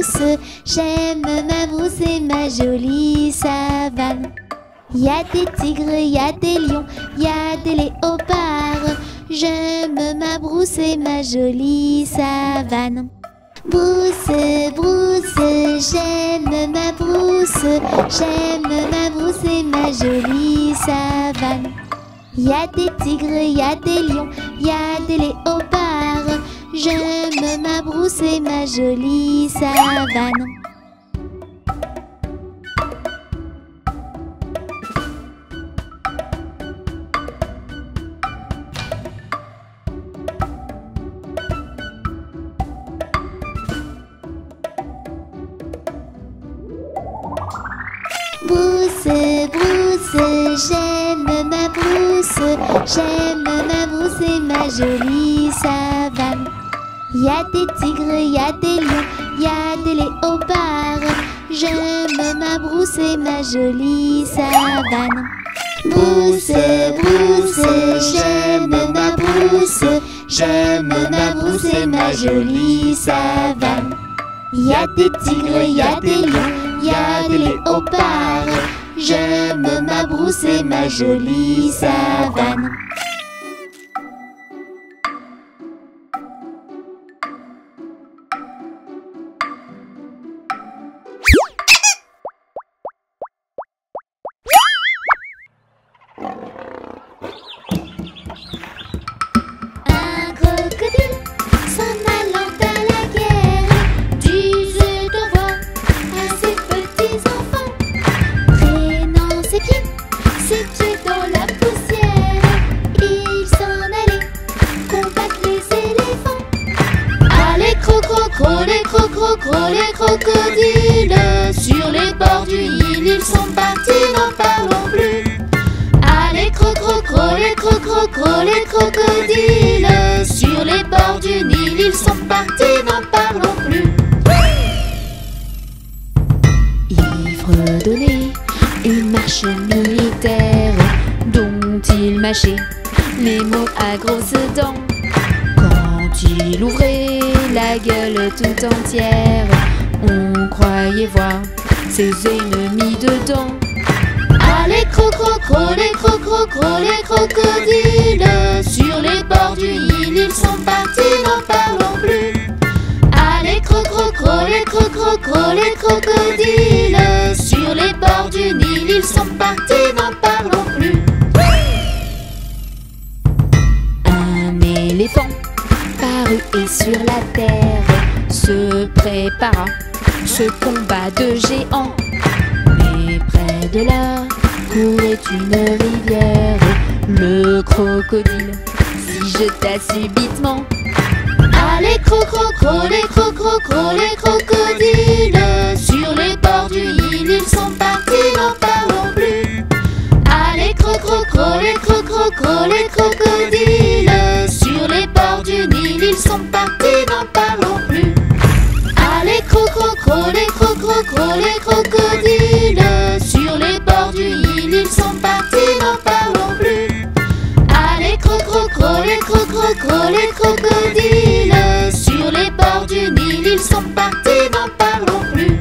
brousse, j'aime ma brousse et ma jolie savane. Y a des tigres, y a des lions, y a des léopards. J'aime ma brousse et ma jolie savane. Brousse, brousse, j'aime ma brousse, j'aime ma brousse et ma jolie savane. Y a des tigres, y a des lions, y a des léopards. J'aime ma brousse et ma jolie savane. Brousse, brousse, j'aime ma brousse, j'aime ma brousse et ma jolie savane. Y a des tigres, y a des lions, y a des léopards. J'aime ma brousse et ma jolie savane. Brousse, brousse, j'aime ma brousse, j'aime ma brousse et ma jolie savane. Y a des tigres, y a des lions, y a des léopards. J'aime ma brousse et ma jolie savane. Un crocodile s'en allant à la guerre disait au revoir à ses petits enfants, traînant ses pieds dans la poussière. Il s'en allait combattre les éléphants. Allez crocro, les crocodiles sur les bords du Nil, ils sont partis, n'en parlons plus. Allez crocro, les crocodiles sur les bords du Nil, ils sont partis, n'en parlons plus. Il fredonnait une marche militaire dont il mâchait les mots à grosses dents. Quand il ouvrait la gueule tout entière, on croyait voir ses ennemis dedans. Allez crocro, les crocodiles sur les bords du Nil, ils sont partis, n'en parlons plus. Allez crocro, les crocodiles sur les bords du Nil, ils sont partis, n'en parlons plus. Un éléphant parut et sur la terre se prépara ce combat de géants. Mais près de là courait une rivière. Le crocodile s'y jeta subitement. Allez crocro, les crocodiles sur les bords du Nil, ils sont partis, n'en parlons plus. Allez crocro, les crocodiles sur les bords du Nil, ils sont partis, n'en parlons plus. Allez crocro, les crocodiles sur les bords du Nil, ils sont partis, n'en parlons plus. Allez crocro, les crocodiles sur les bords du Nil, ils sont partis, n'en parlons plus.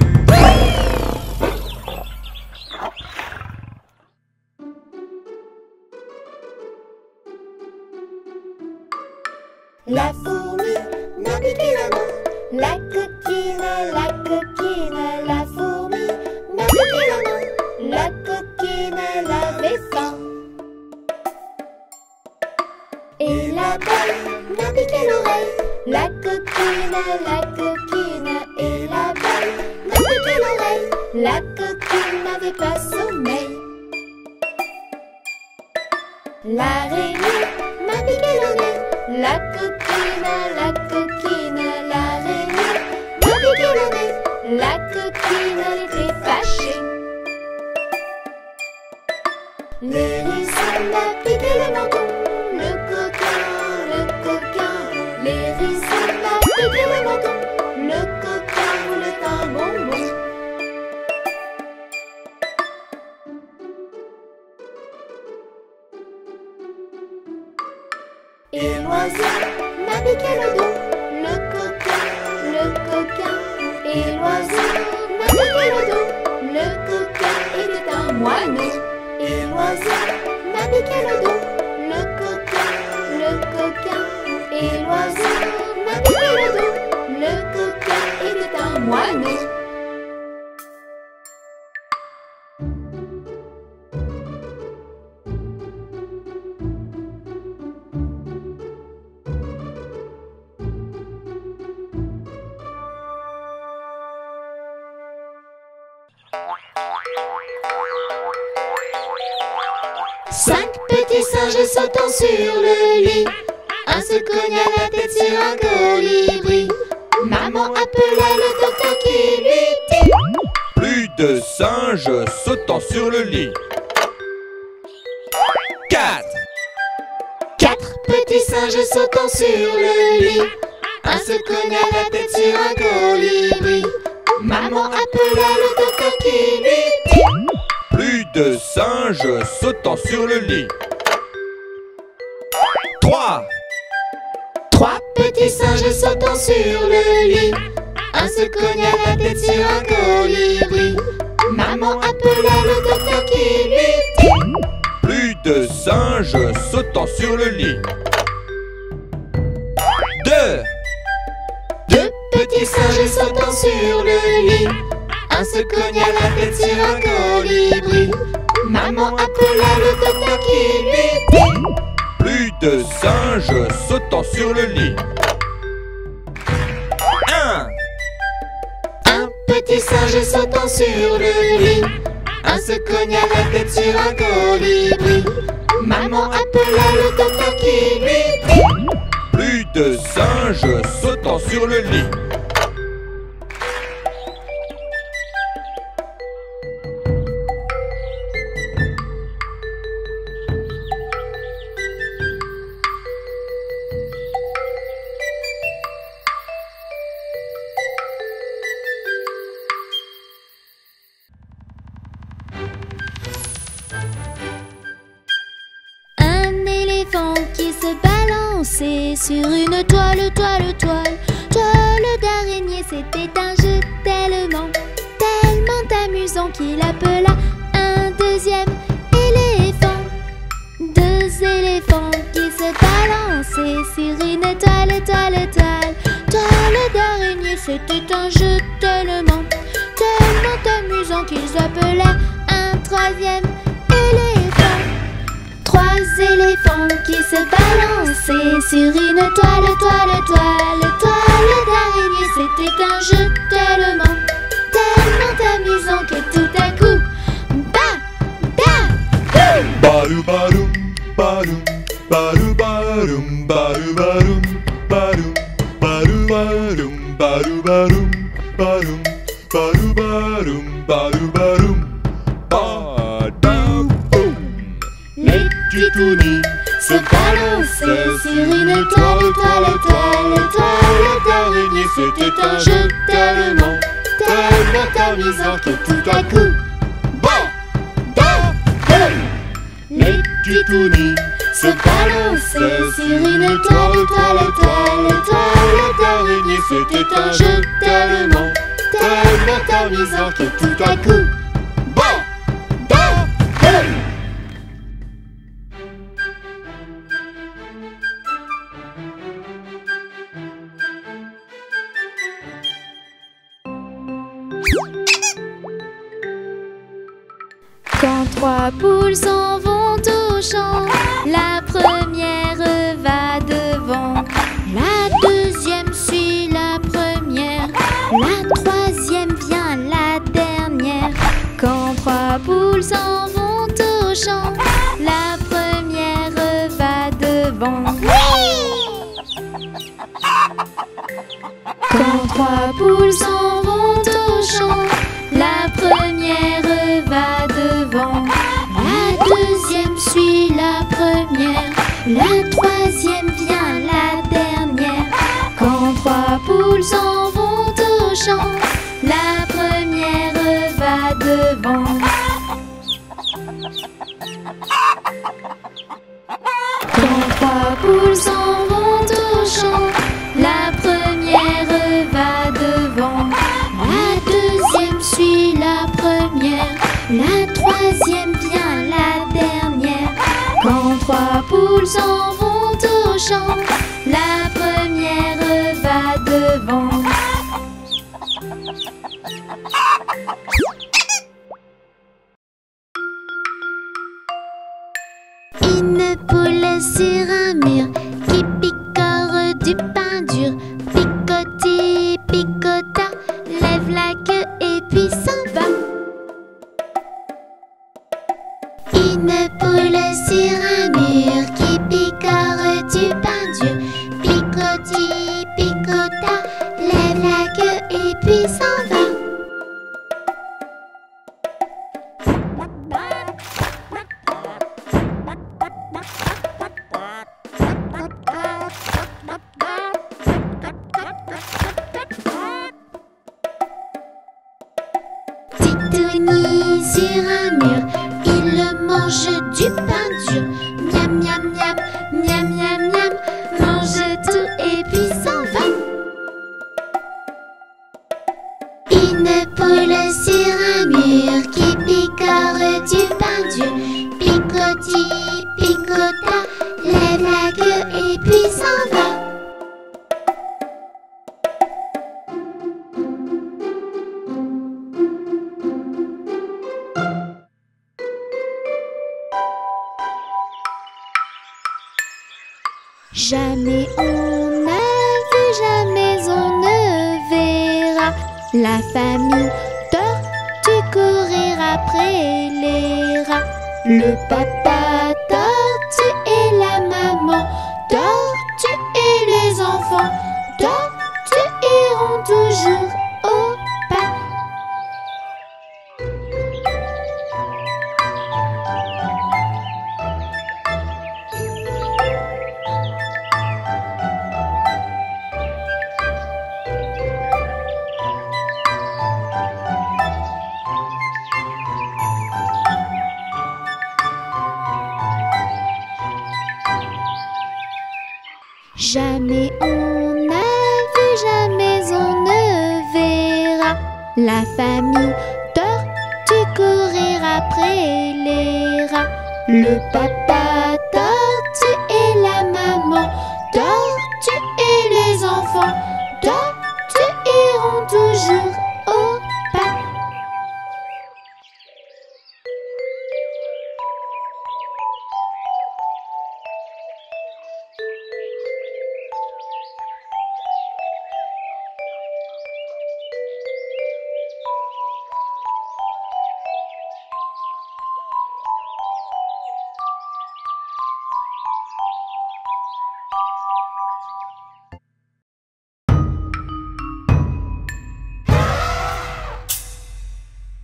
La fourmi n'a piqué la main, la coquine, la fourmi n'a piqué la main, la coquine, elle avait faim. Et la belle n'a piqué l'oreille, la coquine, et la belle n'a piqué l'oreille, la coquine n'avait pas sommeil. L'araignée m'a piqué le nez, la coquine, l'araignée m'a piqué le nez, la coquine, elle était fâchée. L'hérisson m'a piqué le menton, le coquin, l'hérisson m'a piqué le menton, le coquin voulait un bonbon. Et l'oiseau m'a piqué le dos, le coquin, et l'oiseau piqué le dos. Le coquin était un moineau. Et l'oiseau m'a piqué le dos. Le coquin. Et l'oiseau m'a piqué le dos. Le coquin était un moineau. 5 petits singes sautant sur le lit. Un se cogna la tête sur un colibri. Maman appela le docteur qui lui dit: plus de singes sautant sur le lit. 4 petits singes sautant sur le lit. Un se cogna la tête sur un colibri. Maman appela le docteur qui lui dit: plus de singes sautant sur le lit. 3 petits singes sautant sur le lit. Un se cogna la tête sur un colibri. Maman appela le docteur qui lui dit: plus de singes sautant sur le lit. 2 petits singes sautant sur le lit. Un se cogna la tête sur un colibri. Maman appela le docteur qui lui dit: plus de singes sautant sur le lit. 1 petit singe sautant sur le lit. Un se cogna la tête sur un colibri. Maman appela le docteur qui lui dit: plus de singes sautant sur le lit. Qui se balançait sur une toile d'araignée. C'était un jeu tellement amusant qu'il appela un deuxième éléphant. 2 éléphants qui se balançaient sur une toile d'araignée. C'était un jeu tellement amusant qu'ils appelèrent un troisième éléphant. 3 éléphants qui se balançaient sur une toile d'araignée. C'était un jeu tellement amusant que tout à coup, Barou baroum, baroum, barou baroum, barou baroum, barou, barou baroum, barou baroum, baroum, barou baroum, barou baroum, badam boum. Les titounis se balançaient sur une toile d'araignée. C'était un jeu tellement amusant que tout à coup, les titounis se balançaient sur une toile d'araignée. C'était un jeu tellement amusant que tout à coup, Quand 3 poules s'en vont au champ, la première va devant, la deuxième suit la première, la troisième vient la dernière. Quand 3 poules s'en vont au champ, la première va devant. Quand 3 poules s'en vont au champ, la première va devant, la deuxième suit la première, la troisième vient la dernière. Quand 3 poules s'en vont au champ, la première va devant. Quand 3 poules s'en vont au champ, la première va devant, la deuxième suit la Une poule sur un mur qui picore du pain dur. Picotis, picota, lève la queue et puis s'en va. Une poule sur un mur qui picore du pain dur. Picotis, picota, lève la queue et puis s'en va. Titouni sur un mur, il mange du pain dur. Miam, miam, miam, miam, miam, miam, mange tout et puis s'en va. Une poule sur un mur qui picore du pain dur. Picotis, picota, lève la queue et puis s'en va. Jamais on n'a vu, jamais on ne verra la famille tortue courir après les rats. Le papa tortue et la maman tortue et les enfants tortues iront toujours au pas. Jamais on n'a vu, jamais on ne verra la famille tortue courir après les rats. Le papa tortue et la maman tortue et les enfants tortues iront toujours au pas.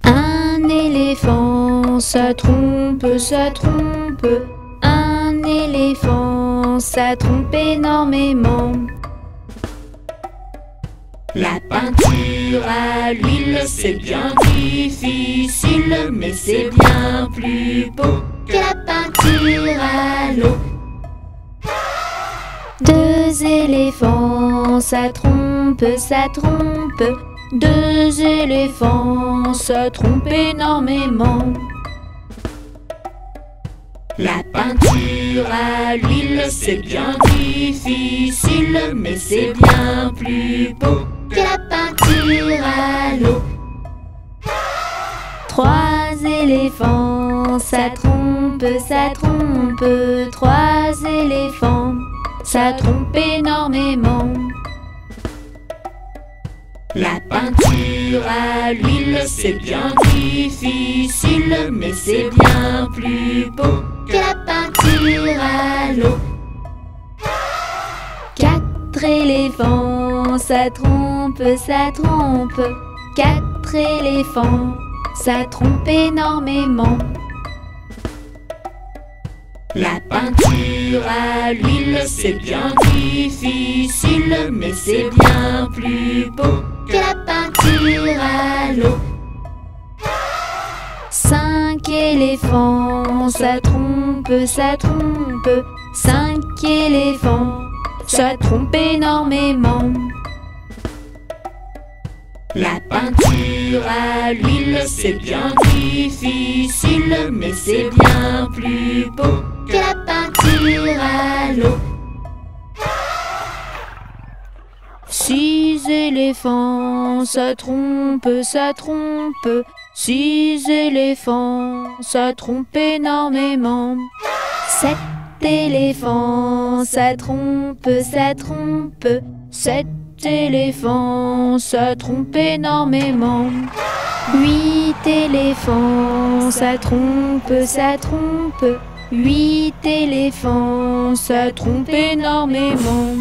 Un éléphant, ça trompe, ça trompe. Un éléphant, ça trompe énormément. La peinture à l'huile, c'est bien difficile, mais c'est bien plus beau Que la peinture à l'eau. Deux éléphants, ça trompe, ça trompe. Deux éléphants, ça trompe énormément. La peinture à l'huile, c'est bien difficile, mais c'est bien plus beau Que la peinture à l'eau. Trois éléphants, ça trompe, ça trompe. Trois éléphants, ça trompe énormément. La peinture à l'huile, c'est bien difficile, mais c'est bien plus beau Que la peinture à l'eau. Quatre éléphants, ça trompe, ça trompe. Quatre éléphants, ça trompe énormément. La peinture à l'huile, c'est bien difficile, mais c'est bien plus beau Que la peinture à l'eau. Cinq éléphants, ça trompe, ça trompe. Cinq éléphants, ça trompe énormément. La peinture à l'huile, c'est bien difficile, mais c'est bien plus beau Que la peinture à l'eau. Six éléphants, ça trompe, ça trompe. Six éléphants, ça trompe énormément. Cet éléphant, ça trompe, ça trompe. Cet éléphant, ça trompe énormément. 8 éléphants, ça trompe, ça trompe. 8 éléphants, ça trompe énormément.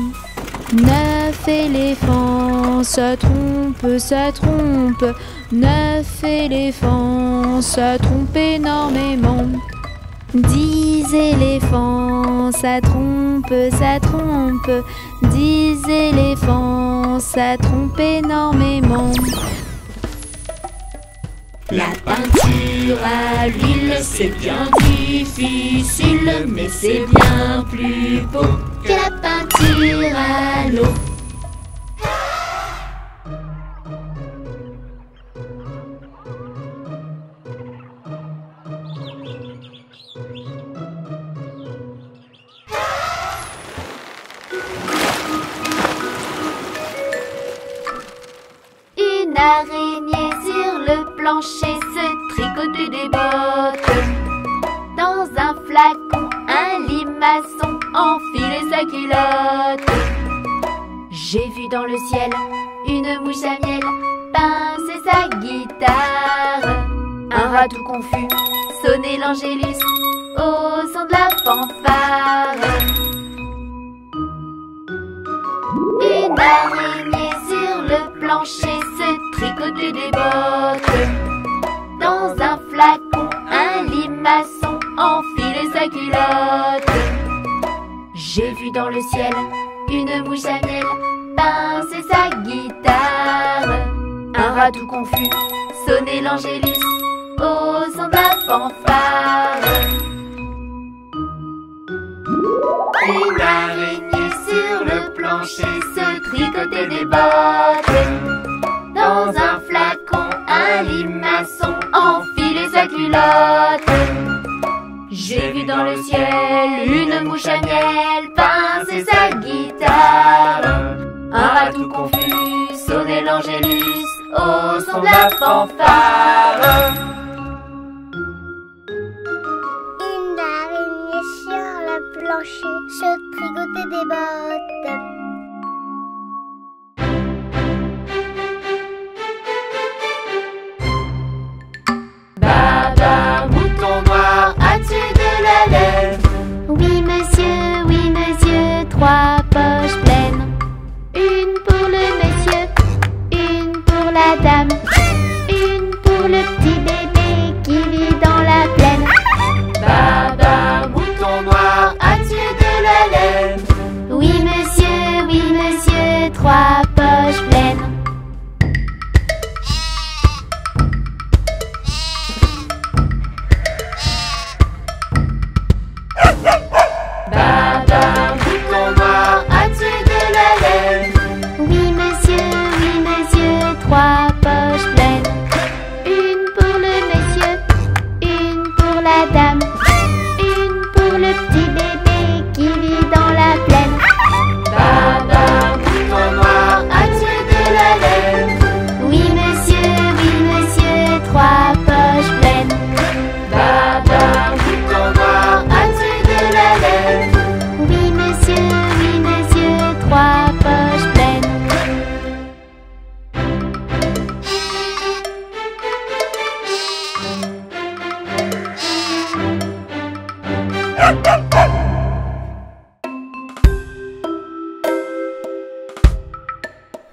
9 éléphants, ça trompe, ça trompe. 9 éléphants, ça trompe énormément. 10 éléphants, ça trompe, ça trompe. 10 éléphants, ça trompe énormément. La peinture à l'huile, c'est bien difficile, mais c'est bien plus beau que la peinture à l'eau. Une araignée sur le plancher se tricotait des bottes. Dans un flacon, un limaçon enfilait sa culotte. J'ai vu dans le ciel une mouche à miel pincer sa guitare. Un rat tout confus sonnait l'angélus au son de la fanfare. Une araignée sur le plancher se tricotait des bottes. Dans un flacon, un limaçon enfilait sa culotte. J'ai vu dans le ciel une mouche à miel pincer sa guitare. Un rat tout confus sonnait l'angélus au son de la fanfare. Une araignée sur le plancher se tricotait des bottes. Dans un flacon, un limaçon enfilait sa culotte. J'ai vu dans le ciel une mouche à miel pincer sa guitare. Un rat tout confus sonnait l'angélus au son de la fanfare. Une araignée sur le plancher se tricotait des bottes. Baba, mouton noir, as-tu de la laine? Oui monsieur, 3 poches pleines. Une pour le monsieur, une pour la dame, une pour le petit bébé qui vit dans la plaine. Baba, mouton noir, as-tu de la laine? Oui monsieur, 3 poches pleines. Baba, mouton noir, as-tu de la laine? Oui monsieur, 3 poches pleines. Une pour le monsieur, une pour la dame, une pour le petit bébé qui vit dans la plaine. Baba, mouton noir, as-tu de la laine? Oui monsieur, 3 poches pleines. Baba, mouton noir, as-tu de la laine? Oui monsieur, 3 poches pleines.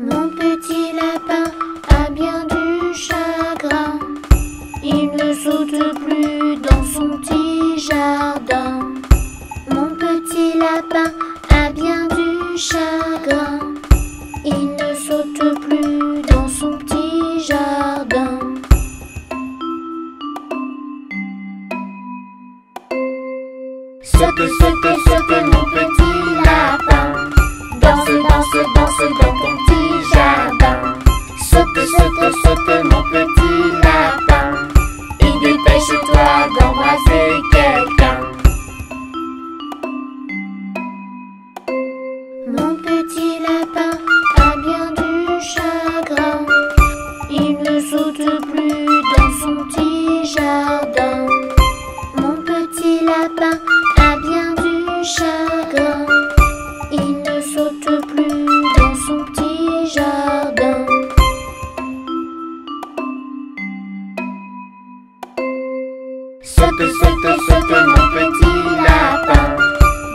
Mon petit lapin a bien du chagrin. Il ne saute plus dans son petit jardin. Mon petit lapin a bien du chagrin. Il ne saute plus dans son petit jardin. Saute, saute, saute, mon petit lapin. Danse, danse, danse dans ton petit jardin. Saute, saute, saute, mon petit lapin. Et dépêche-toi d'embrasser quelqu'un. Mon petit lapin a bien du chagrin. Il ne saute plus dans son petit jardin. Mon petit lapin a bien Saute, saute, saute mon petit lapin.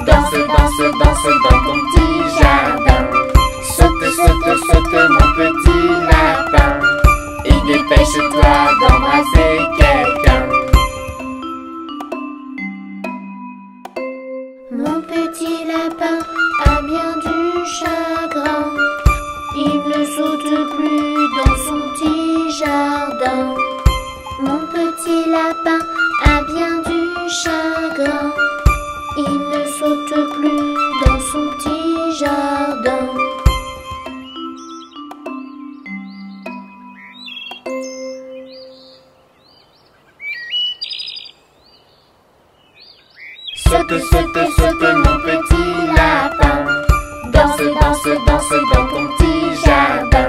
Danse, danse, danse dans ton petit jardin. Saute, saute, saute mon petit lapin. Et dépêche-toi d'embrasser quelqu'un. Mon petit lapin a bien du chagrin. Il ne saute plus dans son petit jardin. Mon petit lapin a bien du chagrin. Il ne saute plus dans son petit jardin. Saute, saute, saute mon petit lapin. Danse, danse, danse dans ton petit jardin.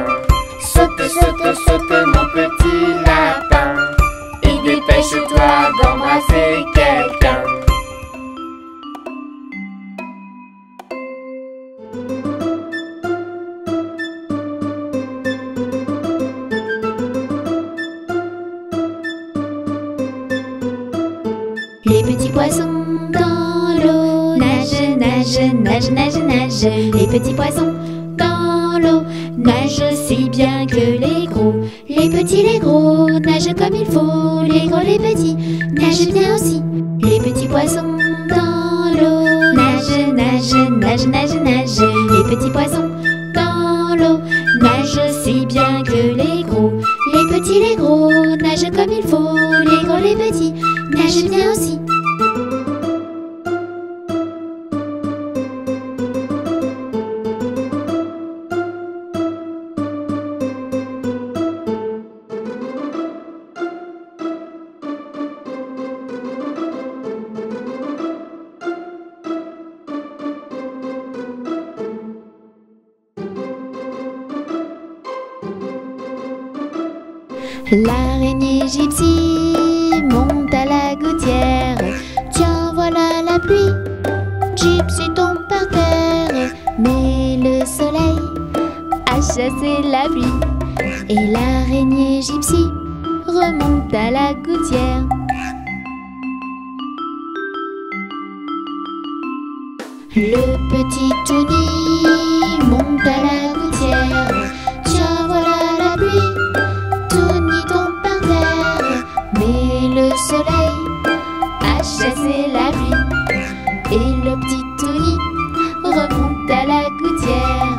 Saute, saute, saute mon petit lapin. Et dépêche-toi d'embrasser quelqu'un. Les petits poissons dans l'eau nagent, nagent, nagent, nagent, nagent. Les petits poissons dans l'eau nagent aussi bien que les gros. Les petits, les gros nagent comme il faut. Les gros, les petits nagent bien aussi. Les petits poissons dans l'eau nagent, nagent, nagent, nagent, nagent. Les petits poissons dans l'eau nagent aussi bien que les gros. Les petits, les gros nagent comme il faut. Les gros, les petits nagent bien aussi. L'araignée gypsy monte à la gouttière. Tiens, voilà la pluie. Gypsy tombe par terre. Mais le soleil a chassé la pluie. Et l'araignée gypsy remonte à la gouttière. Le petit Tony monte à la gouttière. Tiens, voilà la pluie. Tony tombe par terre, mais le soleil a chassé la pluie. Et le petit Tony remonte à la gouttière.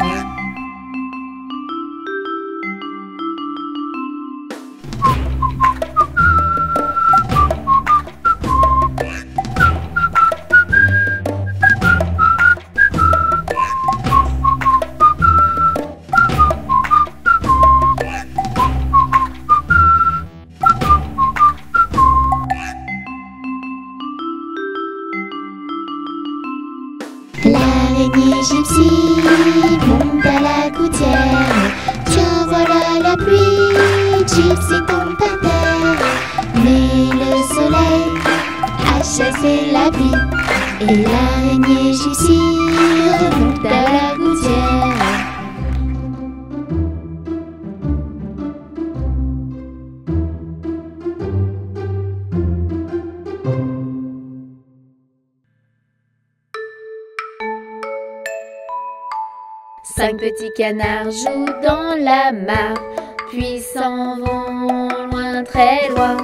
L'araignée gypsy monte à la gouttière. Tiens, voilà la pluie. Gypsy tombe par terre, mais le soleil a chassé la pluie. Et l'araignée gypsy remonte à la gouttière. Cinq petits canards jouent dans la mare, puis s'en vont loin, très loin.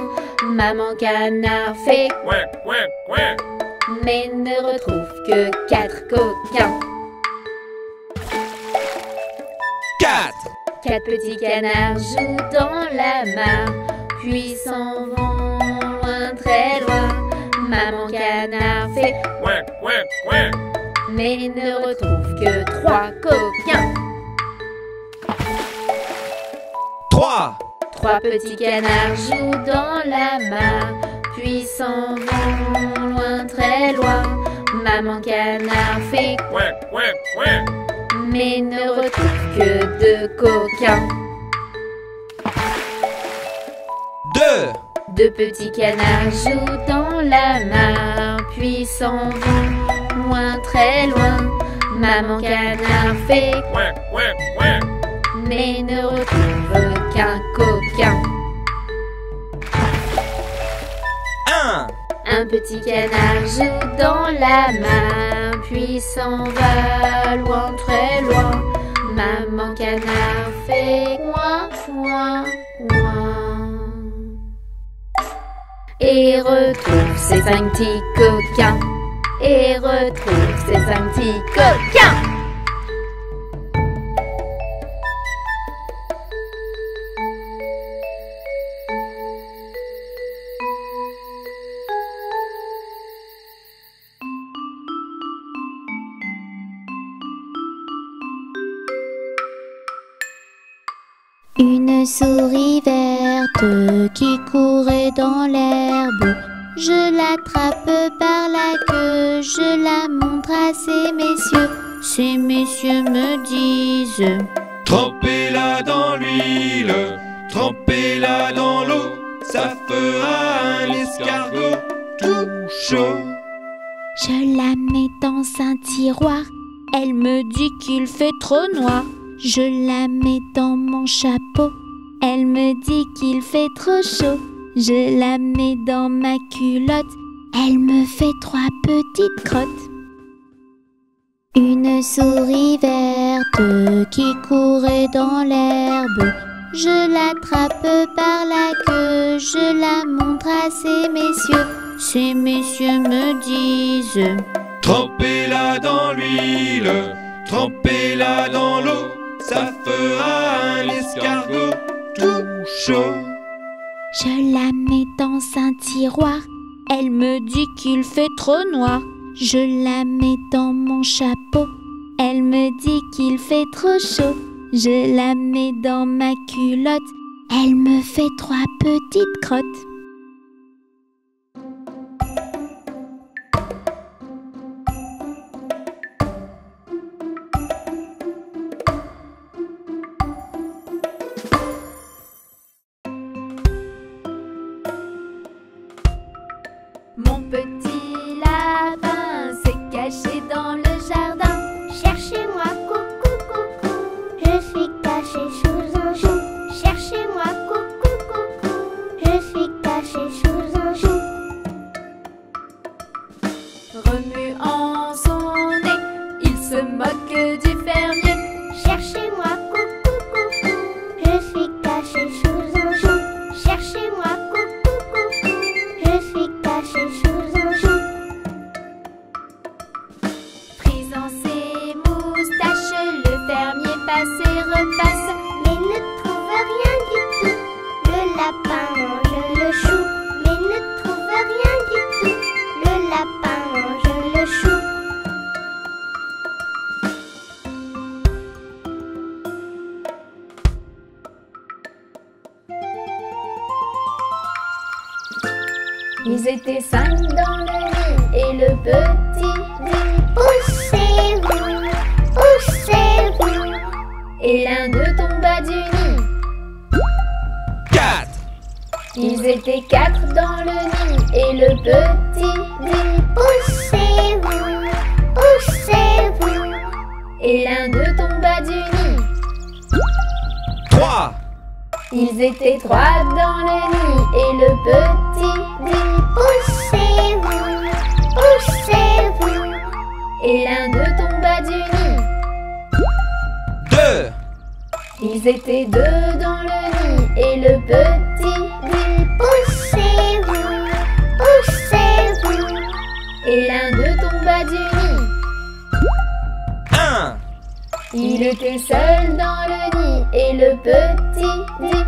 Maman canard fait Ouin, ouin, ouin. mais ne retrouve que 4 coquins. 4. 4 petits canards jouent dans la mare, puis s'en vont loin, très loin. Maman canard fait Ouin, ouin, ouin. mais ne retrouve que 3 coquins. 3. 3 petits canards jouent dans la mare, puis s'en vont loin, très loin. Maman canard fait Ouin, ouin, ouin. mais ne retrouve que 2 coquins. 2. 2 petits canards jouent dans la mare, puis s'en vont loin, très loin. Maman canard fait Ouin, ouin, ouin. mais ne retrouve qu'un coquin. 1. Un petit canard joue dans la main, puis s'en va loin, très loin. Maman canard fait coin, coin, coin. Et retrouve ses 5 petits coquins. Et retrouve ses 5 petits coquins. Une souris verte qui courait dans l'herbe. Je l'attrape par la queue, je la montre à ces messieurs. Ces messieurs me disent: Trempez-la dans l'huile, trempez-la dans l'eau, ça fera un escargot tout chaud. Je la mets dans un tiroir, elle me dit qu'il fait trop noir. Je la mets dans mon chapeau, elle me dit qu'il fait trop chaud. Je la mets dans ma culotte, elle me fait 3 petites crottes. Une souris verte qui courait dans l'herbe. Je l'attrape par la queue, je la montre à ces messieurs. Ces messieurs me disent: Trempez-la dans l'huile, trempez-la dans l'eau, ça fera un escargot tout chaud. Je la mets dans un tiroir, elle me dit qu'il fait trop noir. Je la mets dans mon chapeau, elle me dit qu'il fait trop chaud. Je la mets dans ma culotte, elle me fait 3 petites crottes. Mon petit lapin s'est caché dans le jardin. Cherchez-moi, coucou, coucou, je suis caché sous un chou. Cherchez-moi, coucou, coucou, je suis caché sous un chou. Remuant son nez, il se moque du fermier. Cherchez-moi, coucou, coucou, je suis caché sous un chou. Cherchez-moi, coucou, coucou, je suis caché sous un chou. Frisant ses moustaches, le fermier passe et repasse. Mais ne trouve rien du tout, le lapin mange le chou. Mais ne trouve rien du tout, le lapin mange le chou. Ils étaient 5 dans le nid et le petit dit: Poussez-vous, poussez-vous. Et l'un d'eux tomba du nid. 4. Ils étaient 4 dans le nid et le petit dit: Poussez-vous, poussez-vous. Et l'un d'eux tomba du nid. 3. Ils étaient 3 dans le nid et le petit dit: Poussez-vous, poussez-vous. Et l'un d'eux tomba du nid. 2. Ils étaient 2 dans le nid et le petit dit: Poussez-vous, poussez-vous. Et l'un d'eux tomba du nid. 1. Il était seul dans le nid et le petit dit: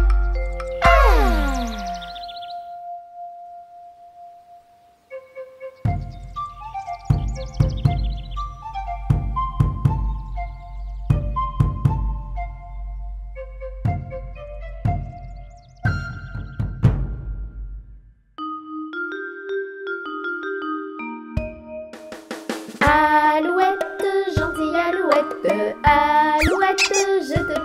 Alouette, gentille alouette, alouette, je te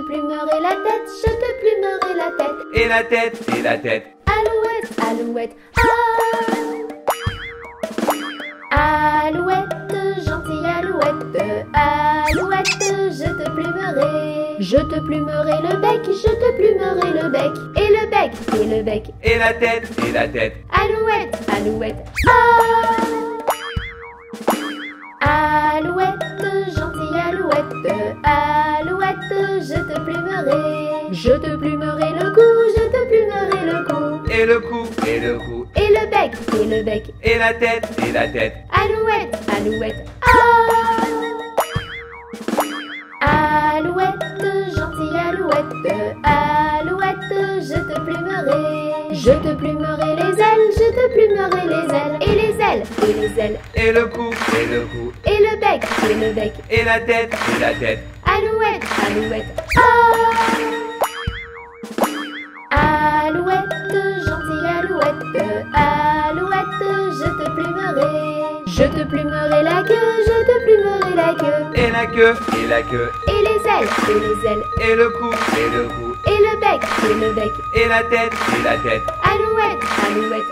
plumerai la tête, je te plumerai la tête. Et la tête, et la tête. Alouette, alouette, ah. Alouette, gentille alouette, alouette, je te plumerai le bec, je te plumerai le bec. Et le bec, et le bec. Et la tête, et la tête. Alouette, alouette, alouette, gentille alouette, alouette, je te plumerai. Je te plumerai le cou, je te plumerai le cou. Et le cou, et le cou. Et le bec, et le bec. Et la tête, et la tête. Alouette, alouette, alouette, gentille alouette, alouette, je te plumerai. Je te plumerai les ailes, je te plumerai les ailes. Et les ailes, et les ailes. Et le cou, et le cou. Et le bec, et le bec. Et la tête, et la tête. Alouette, alouette, alouette, gentille alouette, alouette, je te plumerai. Je te plumerai la queue, je te plumerai la queue. Et la queue, et la queue. Et les ailes, et les ailes. Et le cou, et le cou. Et le bec, et le bec. Et la tête, et la tête. Alouette, alouette,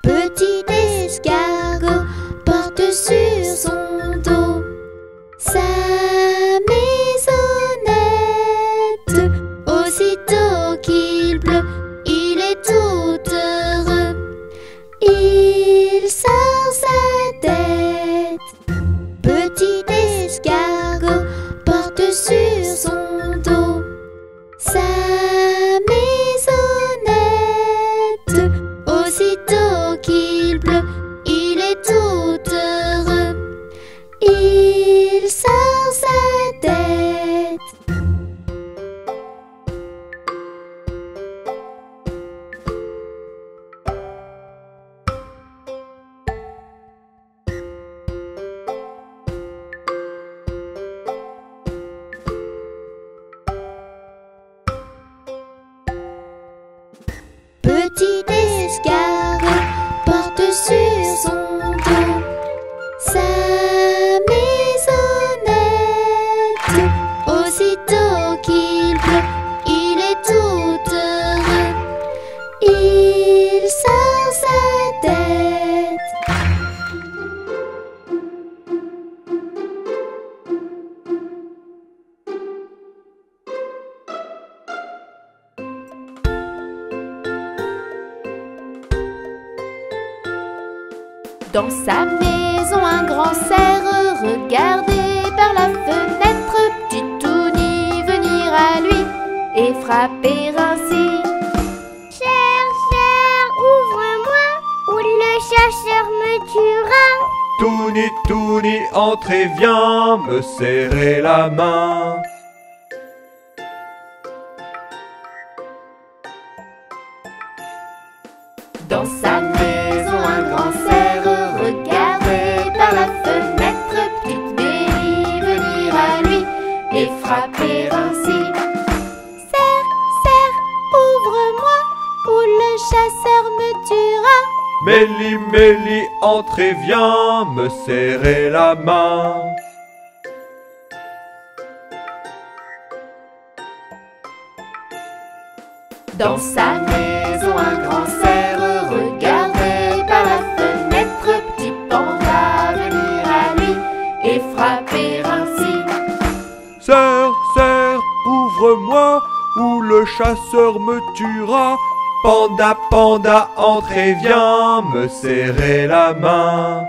Petit escargot porte sur son dos sa maisonnette. Aussitôt qu'il pleut, il est tout heureux. Il sort sa tête. Petit escargot porte sur son dos sa maisonnette. Aussitôt qu'il pleut, il est tout heureux. Il sort sa tête. Petit escargot porte sur son dos sa maisonnette. Aussitôt qu'il pleut, il est tout heureux. Il sort sa tête. Dans sa maison, un grand cerf regardait par la fenêtre petit Touni venir à lui et frapper ainsi. Cher, ouvre-moi, ou le chasseur me tuera. Touni, Touni, entrez, viens me serrer la main. Dans sa maison, un grand cerf regardait par la fenêtre petite Bélie venir à lui et frapper ainsi. Cerf, ouvre-moi, ou le chasseur me tuera. Mélie, Mélie, entrez, viens me serrer la main. Dans sa maison, un grand cerf regardait par la fenêtre petit panda venir à lui et frapper ainsi. Cerf, cerf, ouvre-moi, ou le chasseur me tuera. Panda, panda, entrez, viens me serrer la main.